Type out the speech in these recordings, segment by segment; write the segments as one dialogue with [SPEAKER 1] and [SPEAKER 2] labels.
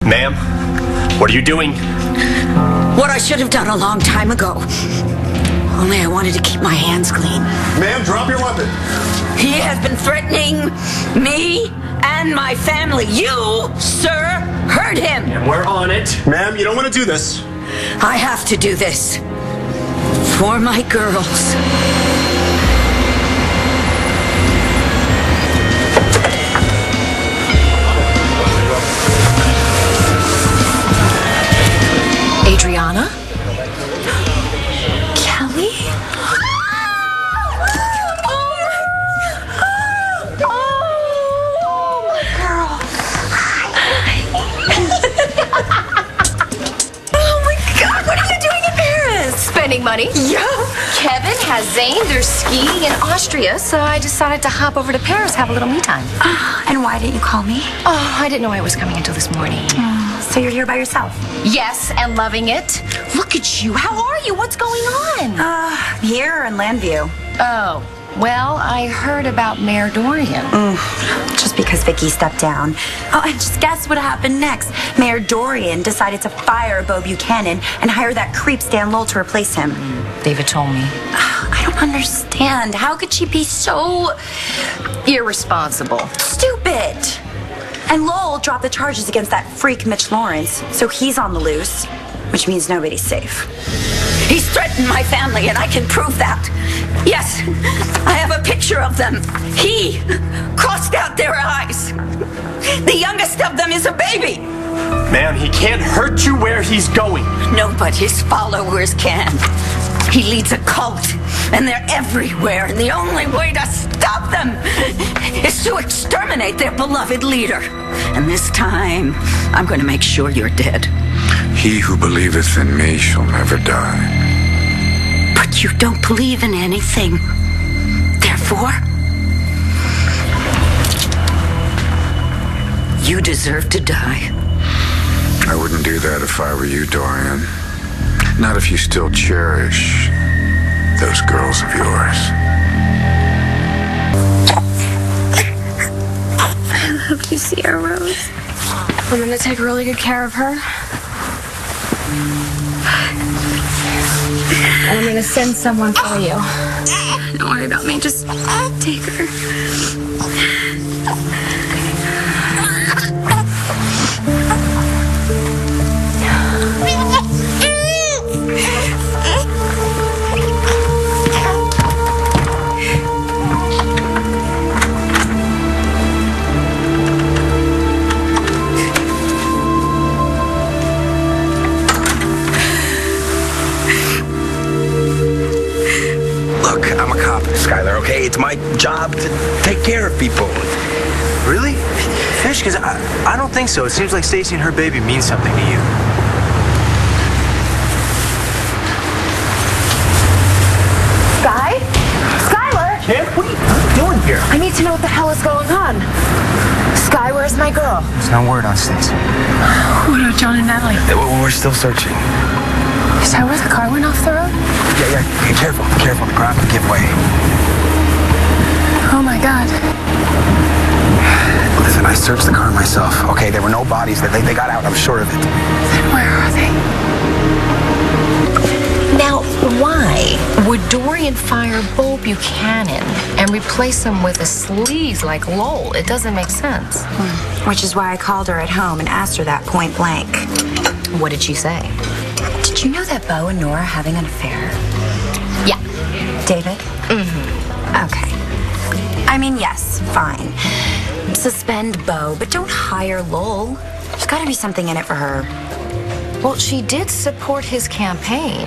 [SPEAKER 1] Ma'am, what are you doing?
[SPEAKER 2] What I should have done a long time ago. Only I wanted to keep my hands clean.
[SPEAKER 3] Ma'am, drop your weapon.
[SPEAKER 2] He has been threatening me and my family. You, sir, heard him.
[SPEAKER 1] And we're on it.
[SPEAKER 3] Ma'am, you don't want to do this.
[SPEAKER 2] I have to do this. For my girls.
[SPEAKER 4] Adriana? Kelly?
[SPEAKER 5] Spending money?
[SPEAKER 4] Yeah.
[SPEAKER 5] Kevin has Zane. They're skiing in Austria, so I decided to hop over to Paris, have a little me time.
[SPEAKER 4] And why didn't you call me?
[SPEAKER 5] Oh, I didn't know I was coming until this morning.
[SPEAKER 4] So you're here by yourself?
[SPEAKER 5] Yes, and loving it. Look at you. How are you? What's going on?
[SPEAKER 4] Here in Llanview.
[SPEAKER 5] Oh, well, I heard about Mayor Dorian.
[SPEAKER 4] Just because Vicky stepped down. Oh, and just guess what happened next? Mayor Dorian decided to fire Bo Buchanan and hire that creep Stan Lowell to replace him.
[SPEAKER 5] David told me.
[SPEAKER 4] I don't understand. How could she be so
[SPEAKER 5] Irresponsible.
[SPEAKER 4] stupid? And Lowell dropped the charges against that freak Mitch Lawrence, so he's on the loose, which means nobody's safe.
[SPEAKER 2] He's threatened my family, and I can prove that. Yes, I have a picture of them. He crossed out their eyes. The youngest of them is a baby.
[SPEAKER 1] Ma'am, he can't hurt you where he's going.
[SPEAKER 2] No, but his followers can. He leads a cult, and they're everywhere, and the only way to stop them is to exterminate their beloved leader. And this time, I'm going to make sure you're dead.
[SPEAKER 6] He who believeth in me shall never die.
[SPEAKER 2] But you don't believe in anything. Therefore, you deserve to die.
[SPEAKER 6] I wouldn't do that if I were you, Dorian. Not if you still cherish those girls of yours.
[SPEAKER 4] I love you, Sierra Rose.
[SPEAKER 5] I'm gonna take really good care of her. And I'm gonna send someone for you.
[SPEAKER 4] Don't worry about me. Just take her.
[SPEAKER 7] Skylar, okay? It's my job to take care of people.
[SPEAKER 8] Really? Fish? Because I don't think so. It seems like Stacy and her baby mean something to you.
[SPEAKER 5] Sky? Skylar?
[SPEAKER 8] Kim, what are you doing here?
[SPEAKER 5] I need to know what the hell is going on. Sky, where's my girl?
[SPEAKER 8] There's no word on Stacy.
[SPEAKER 5] What about John and Natalie?
[SPEAKER 7] We're still searching.
[SPEAKER 5] Is that where the car went off the road?
[SPEAKER 7] Yeah. Hey, careful. The ground could give way.
[SPEAKER 5] Oh my God.
[SPEAKER 7] Listen, I searched the car myself. Okay, there were no bodies. They got out. I'm sure of it.
[SPEAKER 5] Then where are they? Now, why would Dorian fire Bo Buchanan and replace him with a sleaze like Lowell? It doesn't make sense.
[SPEAKER 4] Which is why I called her at home and asked her that point blank.
[SPEAKER 5] What did she say?
[SPEAKER 4] Did you know that Bo and Nora are having an affair?
[SPEAKER 5] Yeah.
[SPEAKER 4] David? Okay. I mean, yes, fine. Suspend Bo, but don't hire Lowell. There's got to be something in it for her.
[SPEAKER 5] Well, she did support his campaign.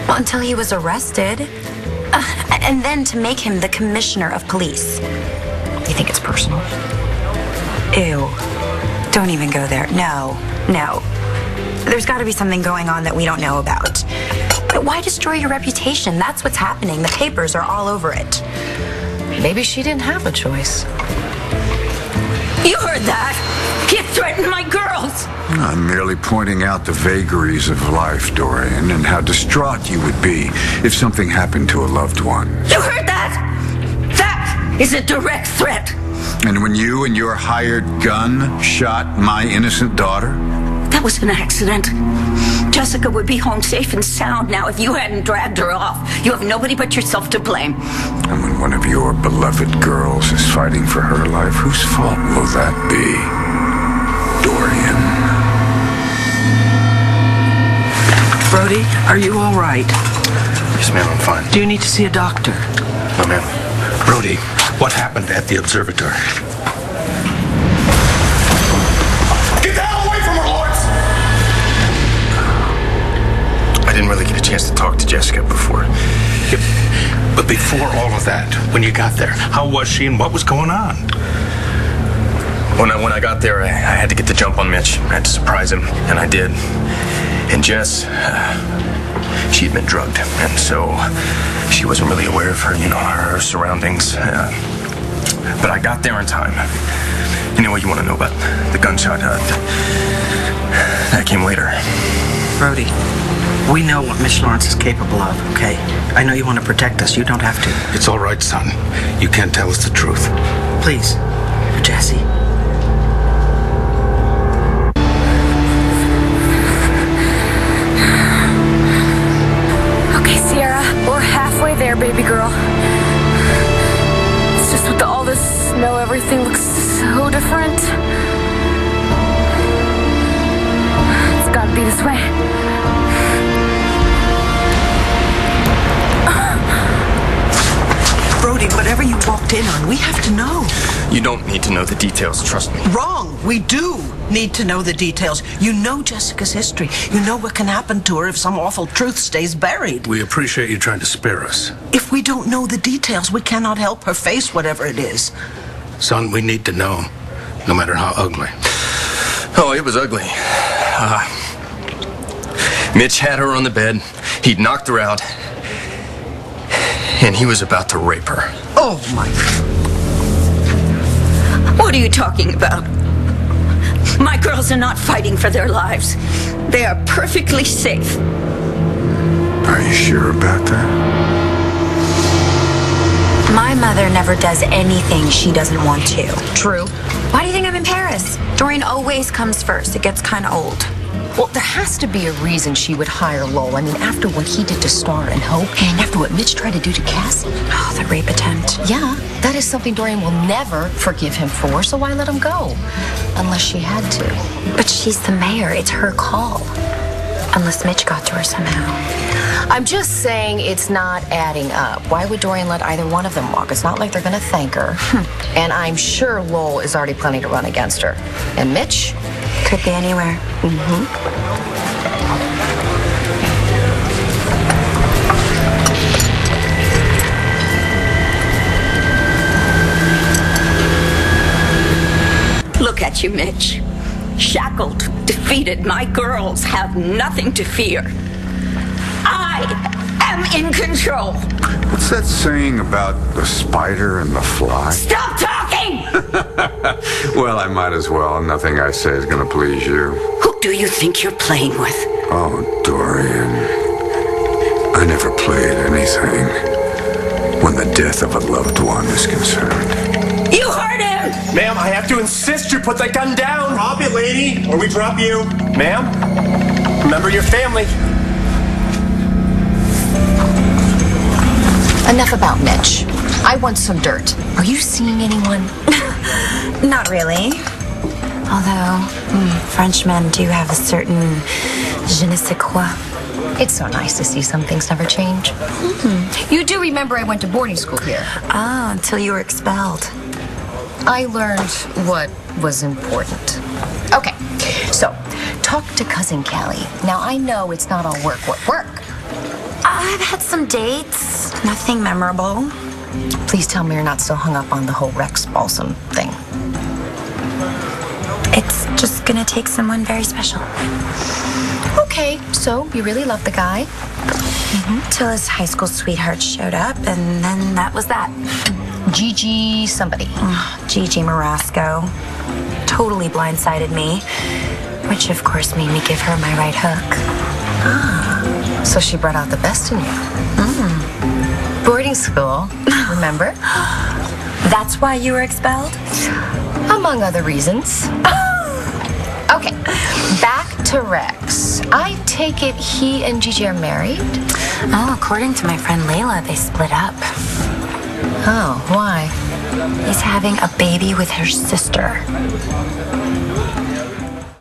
[SPEAKER 4] Well, until he was arrested. And then to make him the commissioner of police.
[SPEAKER 5] You think it's personal?
[SPEAKER 4] Ew. Don't even go there. No. There's got to be something going on that we don't know about. But why destroy your reputation? That's what's happening. The papers are all over it.
[SPEAKER 5] Maybe she didn't have a choice.
[SPEAKER 2] You heard that? He threatened my girls.
[SPEAKER 6] I'm merely pointing out the vagaries of life, Dorian, and how distraught you would be if something happened to a loved one.
[SPEAKER 2] You heard that? That is a direct threat.
[SPEAKER 6] And when you and your hired gun shot my innocent daughter,
[SPEAKER 2] That was an accident. Jessica would be home safe and sound now if you hadn't dragged her off. You have nobody but yourself to blame.
[SPEAKER 6] And when one of your beloved girls is fighting for her life, whose fault will that be? Dorian.
[SPEAKER 9] Brody, are you all right?
[SPEAKER 8] Yes, ma'am, I'm fine.
[SPEAKER 9] Do you need to see a doctor?
[SPEAKER 8] No, ma'am.
[SPEAKER 10] Brody, what happened at the observatory?
[SPEAKER 1] Get the hell away from her, Lawrence!
[SPEAKER 8] I didn't really get a chance to talk to Jessica before.
[SPEAKER 10] Yep. But before all of that, when you got there, how was she and what was going on?
[SPEAKER 8] When I got there, I had to get the jump on Mitch. I had to surprise him, and I did. And Jess, she had been drugged, and so she wasn't really aware of her surroundings. But I got there in time. You know what you want to know about the gunshot? That came later.
[SPEAKER 9] Brody, we know what Miss Lawrence is capable of, okay? I know you want to protect us. You don't have to.
[SPEAKER 10] It's all right, son. You can't tell us the truth.
[SPEAKER 9] Please, for Jessie.
[SPEAKER 11] Okay, Sierra, we're halfway there, baby girl. It's just with all this snow, everything looks so different. It's gotta be this way.
[SPEAKER 9] Brody, whatever you walked in on, we have to know.
[SPEAKER 8] You don't need to know the details, trust me.
[SPEAKER 9] Wrong. We do need to know the details. You know Jessica's history. You know what can happen to her if some awful truth stays buried.
[SPEAKER 10] We appreciate you trying to spare us.
[SPEAKER 9] If we don't know the details, we cannot help her face whatever it is.
[SPEAKER 10] Son, we need to know, no matter how ugly.
[SPEAKER 8] Oh, it was ugly. Mitch had her on the bed. He'd knocked her out. And he was about to rape her.
[SPEAKER 9] Oh, my...
[SPEAKER 2] What are you talking about? My girls are not fighting for their lives. They are perfectly safe.
[SPEAKER 6] Are you sure about that?
[SPEAKER 4] My mother never does anything she doesn't want to.
[SPEAKER 5] True.
[SPEAKER 4] Why do you think I'm in Paris? Dorian always comes first. It gets kind of old.
[SPEAKER 5] Well, there has to be a reason she would hire Lowell. I mean, after what he did to Star and Hope, and after what Mitch tried to do to Cassie.
[SPEAKER 4] Oh, the rape attempt.
[SPEAKER 5] Yeah, that is something Dorian will never forgive him for, so why let him go? Unless she had to.
[SPEAKER 4] But she's the mayor. It's her call. Unless Mitch got to her somehow.
[SPEAKER 5] I'm just saying it's not adding up. Why would Dorian let either one of them walk? It's not like they're going to thank her. And I'm sure Lowell is already planning to run against her. And Mitch?
[SPEAKER 4] Could be anywhere.
[SPEAKER 2] Look at you, Mitch. Shackled, defeated. My girls have nothing to fear. I am in control.
[SPEAKER 6] What's that saying about the spider and the fly?
[SPEAKER 2] Stop talking!
[SPEAKER 6] Well, I might as well. Nothing I say is going to please you.
[SPEAKER 2] Who do you think you're playing with?
[SPEAKER 6] Oh, Dorian. I never played anything when the death of a loved one is concerned.
[SPEAKER 2] You heard him!
[SPEAKER 1] Ma'am, I have to insist you put that gun down.
[SPEAKER 3] Drop it, lady, or we drop you.
[SPEAKER 1] Ma'am, remember your family.
[SPEAKER 5] Enough about Mitch. I want some dirt. Are you seeing anyone?
[SPEAKER 4] Not really. Although, Frenchmen do have a certain je ne sais quoi.
[SPEAKER 5] It's so nice to see some things never change. You do remember I went to boarding school here.
[SPEAKER 4] Ah, until you were expelled.
[SPEAKER 5] I learned what was important. Okay, so talk to Cousin Kelly. Now, I know it's not all work.
[SPEAKER 4] I've had some dates. Nothing memorable.
[SPEAKER 5] Please tell me you're not still hung up on the whole Rex Balsam thing.
[SPEAKER 4] It's just gonna take someone very special.
[SPEAKER 5] Okay, so you really love the guy?
[SPEAKER 4] Till his high school sweetheart showed up, and then that was that.
[SPEAKER 5] Gigi somebody.
[SPEAKER 4] Gigi Marasco. Totally blindsided me. Which, of course, made me give her my right hook.
[SPEAKER 5] So she brought out the best in you. Boarding school, remember?
[SPEAKER 4] That's why you were expelled?
[SPEAKER 5] Among other reasons. Okay, back to Rex. I take it he and Gigi are married?
[SPEAKER 4] Oh, according to my friend Layla, they split up.
[SPEAKER 5] Oh, why?
[SPEAKER 4] He's having a baby with her sister.